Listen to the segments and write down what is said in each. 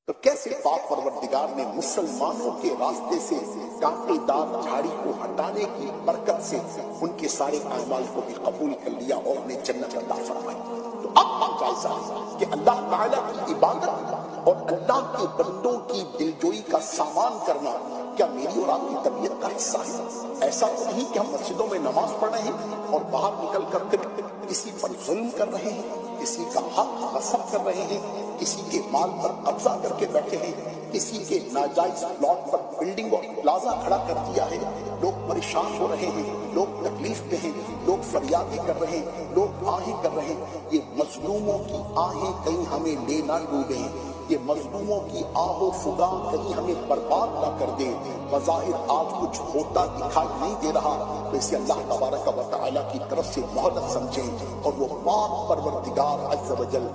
تو کیسے پاک پروردگار نے مسلمانوں کے راستے سے کانٹے دار جھاڑی کو ہٹانے کی برکت سے ان کے سارے اعمال کو بھی قبول کر لیا اور انہیں جنت عطا فرمائی۔ تو اب ہم جائزہ ہے کہ اللہ تعالیٰ کی عبادت اور اللہ کے بندوں کی دلجوئی کا سامان کرنا کیا میری اور آپ کی طبیعت کا حصہ ہے؟ ایسا تو نہیں کہ ہم مسجدوں میں نماز پڑھ رہے ہیں اور باہر نکل کر پھر کسی پر ظلم کر رہے ہیں، کسی کا حق غصب کر رہے ہیں، کسی کے مال پر قبضہ کر کے بیٹھے ہیں، کسی کے ناجائز پلاٹ پر بلڈنگ اور پلازا کھڑا کر دیا ہے۔ لوگ پریشان ہو رہے ہیں، لوگ تکلیف میں ہیں، لوگ فریادیں کر رہے ہیں، لوگ آہیں کر رہے ہیں۔ یہ مظلوموں کی آہیں کہیں ہمیں لے نہ ڈوبیں، یہ مظلوموں کی آہ و فغاں کہیں ہمیں برباد نہ کر دیں۔ بظاہر آج کچھ ہوتا دکھائی نہیں دے رہا، تو اسے اللہ تبارک و تعالیٰ کی طرف سے مہلت سمجھیں اور وہ پاک پروردگار عز و جل،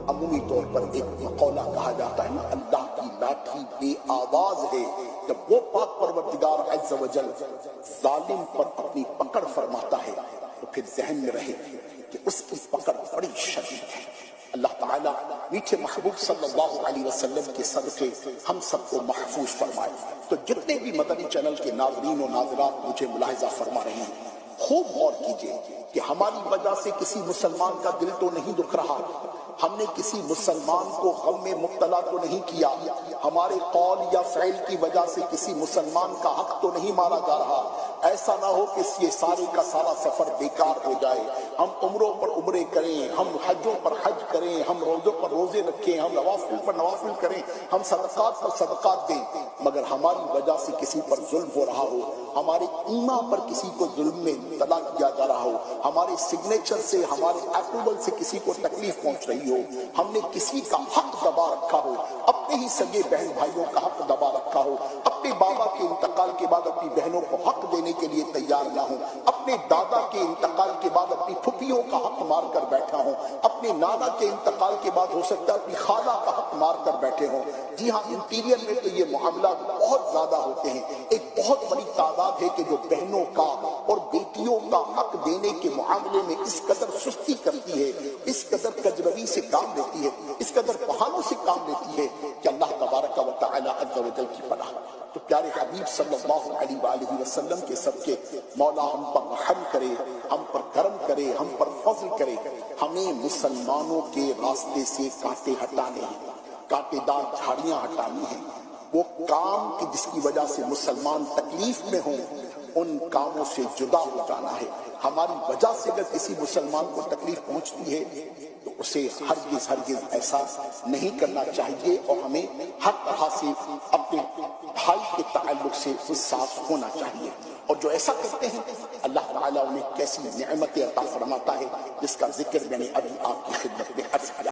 عمومی طور پر ایک مقولہ کہا جاتا ہے نا، اللہ کی لاٹھی بے آواز ہے۔ جب وہ پاک پروردگار عز و جل ظالم پر اپنی پکڑ فرماتا ہے تو پھر ذہن میں رہے کہ اس کی پکڑ بڑی شدید ہے۔ اللہ تعالیٰ میٹھے محبوب صلی اللہ علیہ وسلم کے صدقے ہم سب کو محفوظ فرمائے۔ تو جتنے بھی مدنی چینل کے ناظرین و ناظرات مجھے ملاحظہ فرما رہے ہیں، خوب غور کیجئے کہ ہماری وجہ سے کسی مسلمان کا دل تو نہیں دکھ رہا، ہم نے کسی مسلمان کو غم میں مبتلا تو نہیں کیا، ہمارے قول یا فعل کی وجہ سے کسی مسلمان کا حق تو نہیں مارا جا رہا۔ ایسا نہ ہو کہ یہ سارے کا سارا سفر بیکار ہو جائے، ہم عمروں پر عمرے کریں، ہم حجوں پر حج کریں، ہم روزوں پر روزے رکھیں، ہم نوافل پر نوافل کریں، ہم صدقات پر صدقات دیں، مگر ہماری وجہ سے کسی پر ظلم ہو رہا ہو، ہمارے ایمان پر کسی کو ظلم میں مبتلا کیا جا رہا ہو، ہمارے سگنیچر سے، ہمارے اپروول سے کسی کو تکلیف پہنچ رہی ہو، ہم نے کسی کا حق دبا رکھا ہو، اپنے ہی سگے بہن بھائیوں کا حق دبا رکھا ہو، اپنے بابا کے انتقال کے بعد اپنی بہنوں کو حق دینے کے لیے تیار نہ ہوں، اپنے دادا کے انتقال کے بعد اپنی پھپھیوں کا حق مار کر بیٹھا ہوں، اپنے نانا کے انتقال کے بعد ہو سکتا ہے اپنی خالہ کا حق مار کر بیٹھے ہوں۔ جی ہاں، انٹیریئر میں تو یہ معاملات بہت زیادہ ہوتے ہیں۔ ایک بہت بڑی تعداد ہے کہ جو بہنوں کا اور بیٹیوں کا حق دینے کے معاملے میں اس قدر سستی کرتی ہے، اس قدر کجروی سے کام لیتی ہے، اس قدر بہانوں سے کام لیتی ہے کہ اللہ تبارک و تعالی عز و جل کی پناہ۔ تو پیارے حبیب صلی اللہ علیہ وآلہ وسلم کے صدقے مولا ہم پر رحم کرے، ہم پر کرم کرے، ہم پر فضل کرے۔ ہمیں مسلمانوں کے راستے سے کانٹے ہٹانے ہیں، کانٹے دار جھاڑیاں ہٹانی ہیں، وہ کام کہ جس کی وجہ سے مسلمان تکلیف میں ہوں، ان کاموں سے جدا ہو جانا ہے۔ ہماری وجہ سے اگر کسی مسلمان کو تکلیف پہنچتی ہے تو اسے ہرگز ایسا نہیں کرنا چاہیے، اور ہمیں ہر طرح سے اپنے بھائی کے تعلق سے صاف ہونا چاہیے۔ اور جو ایسا کرتے ہیں اللہ تعالیٰ انہیں کیسی نعمتیں عطا فرماتا ہے، جس کا ذکر میں نے ابھی آپ کی خدمت میں